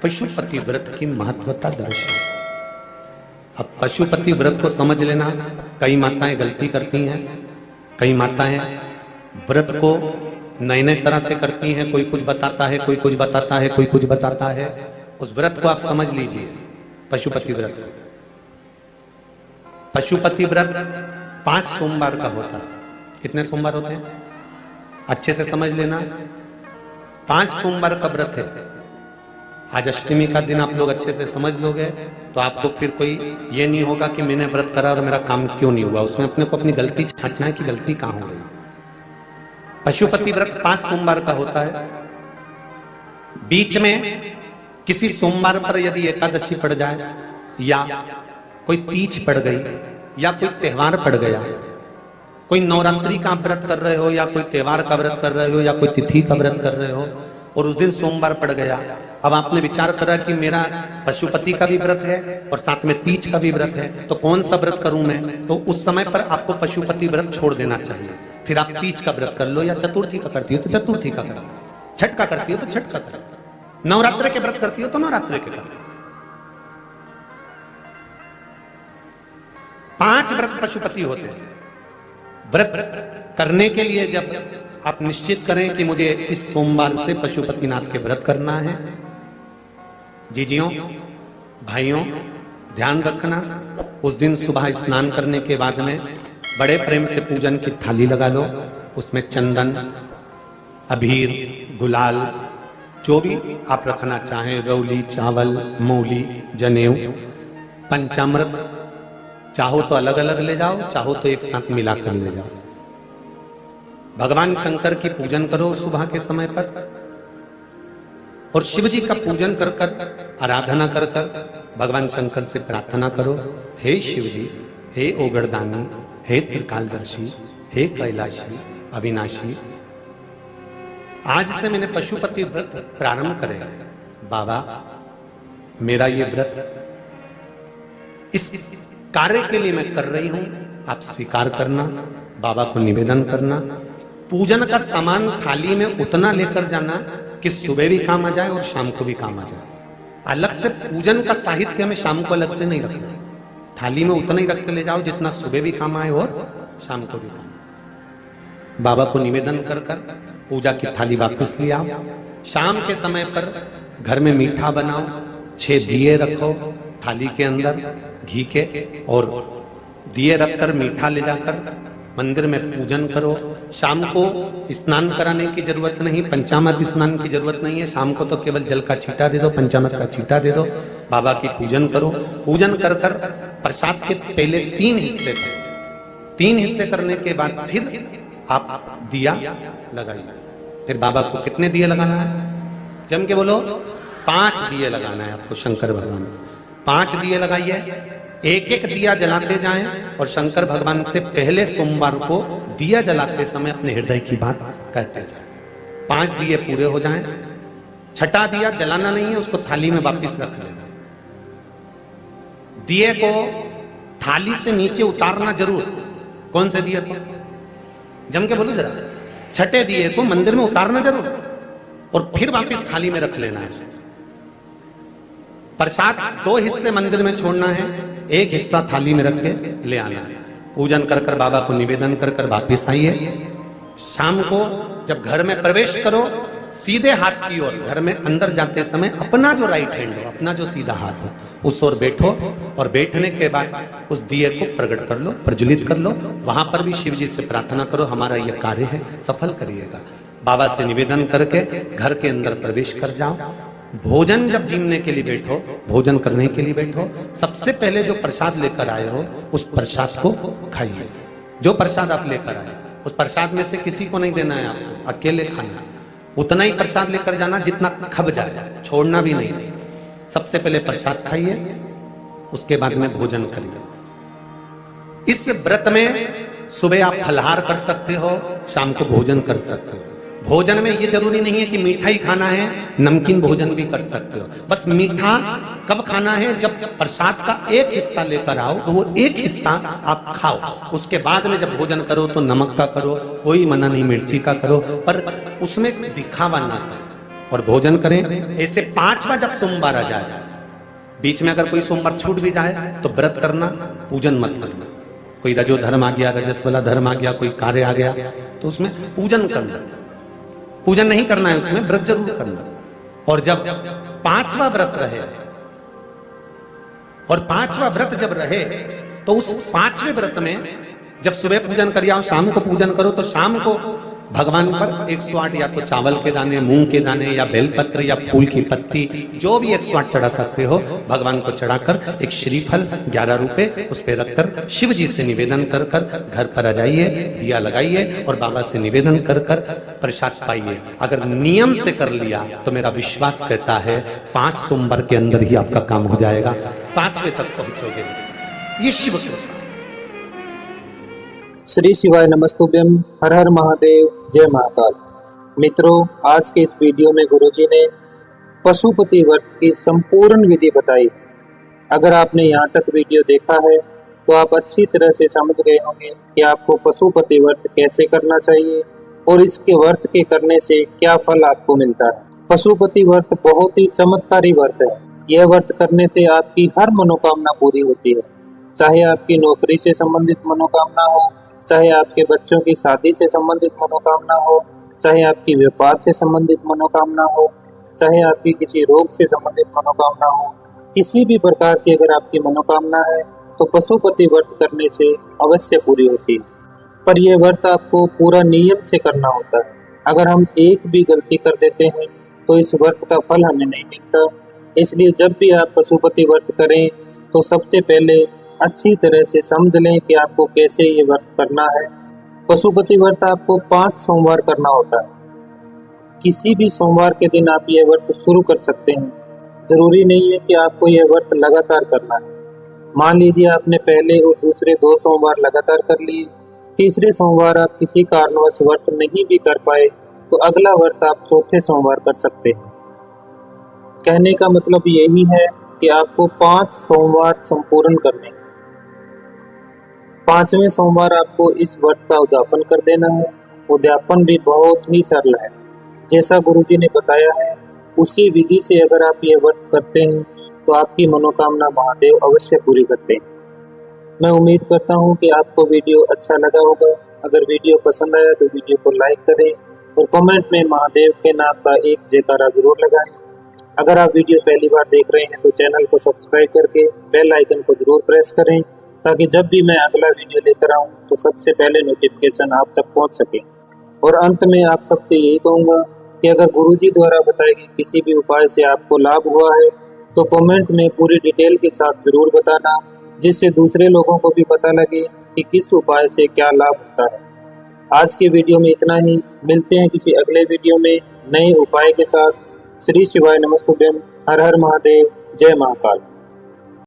पशुपति व्रत की महत्वता दर्शाई। अब पशुपति व्रत को समझ लेना। कई माताएं गलती करती हैं, कई माताएं व्रत को नए नए तरह से करती हैं। कोई कुछ बताता है, कोई कुछ बताता है, कोई कुछ बताता है। उस व्रत को आप समझ लीजिए, पशुपति व्रत। पशुपति व्रत 5 सोमवार का होता है। कितने सोमवार होते हैं अच्छे से समझ लेना। 5 सोमवार का व्रत है। आज अष्टमी का दिन आप लोग अच्छे से समझ लोगे तो आपको फिर कोई ये नहीं होगा कि मैंने व्रत करा और मेरा काम क्यों नहीं हुआ। उसमें अपने को अपनी गलती छांटना है कि गलती कहां हो गई। पशुपति व्रत 5 सोमवार का होता है। बीच में किसी सोमवार पर यदि एकादशी पड़ जाए या कोई तीज पड़ गई या कोई त्योहार पड़ गया, कोई नवरात्रि का व्रत कर रहे हो या कोई त्योहार का व्रत कर रहे हो या कोई तिथि का व्रत कर रहे हो और उस दिन सोमवार पड़ गया, अब आपने विचार करा कि मेरा पशुपति का भी व्रत है और साथ में तीज का भी व्रत है, तो कौन सा व्रत करूं मैं। तो उस समय पर आपको पशुपति व्रत छोड़ देना चाहिए। फिर आप तीज का व्रत कर लो या चतुर्थी का करती हो तो चतुर्थी का करो, छठ का करती हो तो छठ का करो, नवरात्र के व्रत करती हो तो नवरात्र के करो। 5 व्रत पशुपति होते हैं। व्रत करने के लिए जब आप निश्चित करें कि मुझे इस सोमवार से पशुपतिनाथ के व्रत करना है, जीजियों भाइयों ध्यान रखना, उस दिन सुबह स्नान करने के बाद में बड़े प्रेम से पूजन की थाली लगा लो। उसमें चंदन, अबीर, गुलाल, जो भी आप रखना चाहें, रौली, चावल, मूली, जनेऊ, पंचामृत, चाहो तो अलग अलग ले जाओ, चाहो तो एक साथ मिलाकर ले जाओ। भगवान शंकर की पूजन करो सुबह के समय पर और शिव जी का पूजन कर कर, आराधना कर कर भगवान शंकर से प्रार्थना करो, हे शिव जी, हे ओगड़दानी, हे त्रिकालदर्शी, हे कैलाशी, अविनाशी, आज से मैंने पशुपति व्रत प्रारंभ करे। बाबा मेरा ये व्रत इस कार्य के लिए मैं कर रही हूं, आप स्वीकार करना। बाबा को निवेदन करना। पूजन का सामान थाली में उतना लेकर जाना कि सुबह भी काम आ जाए और शाम को भी काम आ जाए। अलग से पूजन का साहित्य में शाम को अलग से नहीं रखना। थाली में उतना ही रख के ले जाओ जितना सुबह भी काम आए और शाम को भी काम। बाबा को निवेदन कर कर पूजा की थाली वापस ले आओ। शाम के समय पर घर में मीठा बनाओ, 6 दिए रखो थाली के अंदर घी के, और दिए रखकर मीठा ले जाकर मंदिर में पूजन करो। शाम को स्नान कराने की जरूरत नहीं, पंचामृत स्नान की जरूरत नहीं है। शाम को तो केवल जल का छींटा दे दो, पंचामृत का छींटा दे दो, बाबा की पूजन करो। पूजन कर कर प्रसाद के पहले 3 हिस्से करो। 3 हिस्से करने के बाद फिर आप दिया लगाइए। फिर बाबा को कितने दिए लगाना है? जम के बोलो, 5 दिए लगाना है आपको शंकर भगवान। 5 दिए लगाइए, एक एक दिया जलाते जाएं और शंकर भगवान से पहले सोमवार को दिया जलाते समय अपने हृदय की बात कहते जाएं। 5 दिए पूरे हो जाएं। छठा दिया जलाना नहीं है, उसको थाली में वापस रख लेना। दिए को थाली से नीचे उतारना जरूर। कौन से दिए को? जम के बोलो जरा। छठे दिए को मंदिर में उतारना जरूर और फिर वापस थाली में रख लेना है। प्रसाद 2 हिस्से मंदिर में छोड़ना है, 1 हिस्सा थाली में रख के ले आना है। पूजन कर कर बाबा को निवेदन कर कर वापिस आइए। शाम को जब घर में प्रवेश करो, सीधे हाथ की ओर घर में अंदर जाते समय अपना जो राइट हैंड हो, अपना जो सीधा हाथ हो, उस ओर बैठो और बैठने के बाद उस दिए को प्रकट कर लो, प्रज्वलित कर लो। वहां पर भी शिव जी से प्रार्थना करो, हमारा यह कार्य है सफल करिएगा। बाबा से निवेदन करके घर के अंदर प्रवेश कर जाओ। भोजन जब जीमने के लिए बैठो, भोजन करने के लिए बैठो, सबसे पहले जो प्रसाद लेकर आए हो उस प्रसाद को खाइए। जो प्रसाद आप लेकर आए उस प्रसाद में से किसी को नहीं देना है आपको, अकेले खाना। उतना ही प्रसाद लेकर जाना जितना खब जाए, छोड़ना भी नहीं। सबसे पहले प्रसाद खाइए, उसके बाद में भोजन करिए। इस व्रत में सुबह आप फलहार कर सकते हो, शाम को भोजन कर सकते हो। भोजन में ये जरूरी नहीं है कि मीठा ही खाना है, नमकीन भोजन भी कर सकते हो। बस मीठा कब खाना है? जब प्रसाद का एक हिस्सा लेकर आओ तो वो एक हिस्सा आप खाओ। उसके बाद में जब भोजन करो तो नमक का करो, कोई मना नहीं, मिर्ची का करो, पर उसमें दिखावा ना करो। और भोजन करें। ऐसे 5वां जब सोमवार आ जाए, बीच में अगर कोई सोमवार छूट भी जाए तो व्रत करना, पूजन मत करना। कोई रजो धर्म आ गया, रजस वाला धर्म आ गया, कोई कार्य आ गया तो उसमें पूजन करना, पूजन नहीं करना है, उसमें व्रत जरूर करना। और जब 5वां व्रत रहे, और 5वां व्रत जब रहे तो उस 5वें व्रत में जब सुबह पूजन कर आओ, शाम को पूजन करो, तो शाम को भगवान पर 108 या तो चावल के दाने, मूंग के दाने या बेलपत्र या फूल की पत्ती, जो भी 108 चढ़ा सकते हो, भगवान को चढ़ाकर एक श्रीफल 11 रुपए उस पर रखकर शिव जी से निवेदन कर कर घर पर आ जाइए, दिया लगाइए और बाबा से निवेदन कर कर प्रसाद पाइए। अगर नियम से कर लिया तो मेरा विश्वास कहता है 5 सोमवार के अंदर ही आपका काम हो जाएगा, 5वें तक पहुंचोगे। ये शिव कृपा। श्री शिवाय नमस्तुभ्यम, हर हर महादेव, जय महाकाल। मित्रों, आज के इस वीडियो में गुरुजी ने पशुपति व्रत की संपूर्ण विधि बताई। अगर आपने यहाँ तक वीडियो देखा है तो आप अच्छी तरह से समझ गए होंगे कि आपको पशुपति व्रत कैसे करना चाहिए और इसके व्रत के करने से क्या फल आपको मिलता है। पशुपति व्रत बहुत ही चमत्कारी व्रत है। यह व्रत करने से आपकी हर मनोकामना पूरी होती है, चाहे आपकी नौकरी से संबंधित मनोकामना हो, चाहे आपके बच्चों की शादी से संबंधित मनोकामना हो, चाहे आपकी व्यापार से संबंधित मनोकामना हो, चाहे आपकी किसी रोग से संबंधित मनोकामना हो, किसी भी प्रकार की अगर आपकी मनोकामना है तो पशुपति व्रत करने से अवश्य पूरी होती है। पर यह व्रत आपको पूरा नियम से करना होता है। अगर हम एक भी गलती कर देते हैं तो इस व्रत का फल हमें नहीं मिलता। इसलिए जब भी आप पशुपति व्रत करें तो सबसे पहले अच्छी तरह से समझ लें कि आपको कैसे ये व्रत करना है। पशुपति व्रत आपको 5 सोमवार करना होता है। किसी भी सोमवार के दिन आप ये व्रत शुरू कर सकते हैं। जरूरी नहीं है कि आपको यह व्रत लगातार करना है। मान लीजिए आपने पहले और दूसरे 2 सोमवार लगातार कर लिए, तीसरे सोमवार आप किसी कारणवश व्रत नहीं भी कर पाए तो अगला व्रत आप चौथे सोमवार कर सकते हैं। कहने का मतलब यही है कि आपको 5 सोमवार संपूर्ण करने हैं। 5वें सोमवार आपको इस व्रत का उद्यापन कर देना है। उद्यापन भी बहुत ही सरल है, जैसा गुरुजी ने बताया है उसी विधि से अगर आप ये व्रत करते हैं तो आपकी मनोकामना महादेव अवश्य पूरी करते हैं। मैं उम्मीद करता हूँ कि आपको वीडियो अच्छा लगा होगा। अगर वीडियो पसंद आया तो वीडियो को लाइक करें और कमेंट में महादेव के नाम का एक जयकारा जरूर लगाएं। अगर आप वीडियो पहली बार देख रहे हैं तो चैनल को सब्सक्राइब करके बेल आइकन को जरूर प्रेस करें, ताकि जब भी मैं अगला वीडियो लेकर आऊं तो सबसे पहले नोटिफिकेशन आप तक पहुंच सके। और अंत में आप सबसे यही कहूंगा कि अगर गुरुजी द्वारा बताए गए किसी भी उपाय से आपको लाभ हुआ है तो कमेंट में पूरी डिटेल के साथ जरूर बताना, जिससे दूसरे लोगों को भी पता लगे कि किस उपाय से क्या लाभ होता है। आज के वीडियो में इतना ही। मिलते हैं किसी अगले वीडियो में नए उपाय के साथ। श्री शिवाय नमस्तुभ्यम, हर हर महादेव, जय महाकाल।